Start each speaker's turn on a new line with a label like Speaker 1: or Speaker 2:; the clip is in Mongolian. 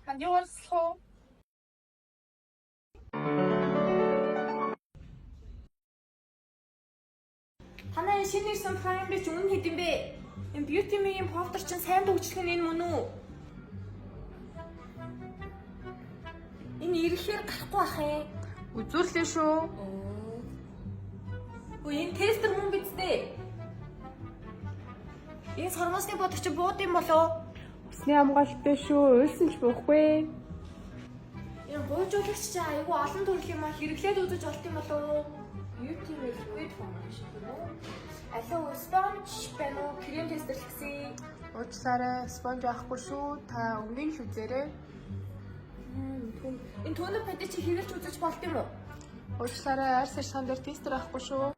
Speaker 1: Танд юу арслах уу?
Speaker 2: Танай шинэ ирсэн прайм бич үнэн хэд юм бэ? Энэ beauty me-ийн повдер чинь сайн дүүчлэх нь энэ мөн үү? Энэ ирэхээр гарахгүй ах ээ.
Speaker 1: Үзүүлээ шүү.
Speaker 2: Өө энэ тестер мөн биз дээ. Энэ сормосны бодох чи бууд юм болоо?
Speaker 1: Усны хамгаалалттай шүү. Уйлсан ч буухгүй.
Speaker 2: Энэ буужуулагч чи айгүй олон төрөл юм а хэрэглээд үзэж болт юм болоо? Beauty me liquid foundation гэнэ үү? Алуу sponge байна уу? Крем тестер л гэсэн.
Speaker 1: Уучлаарай. Спонж авахгүй шүү. Та өнгийн л үзээрэй.
Speaker 2: Энэ тонер пэдэ чи хэрэглэж үзэж болт юм уу?
Speaker 1: Уучлаарай. Арьс арьсхан дээр тестер авахгүй шүү.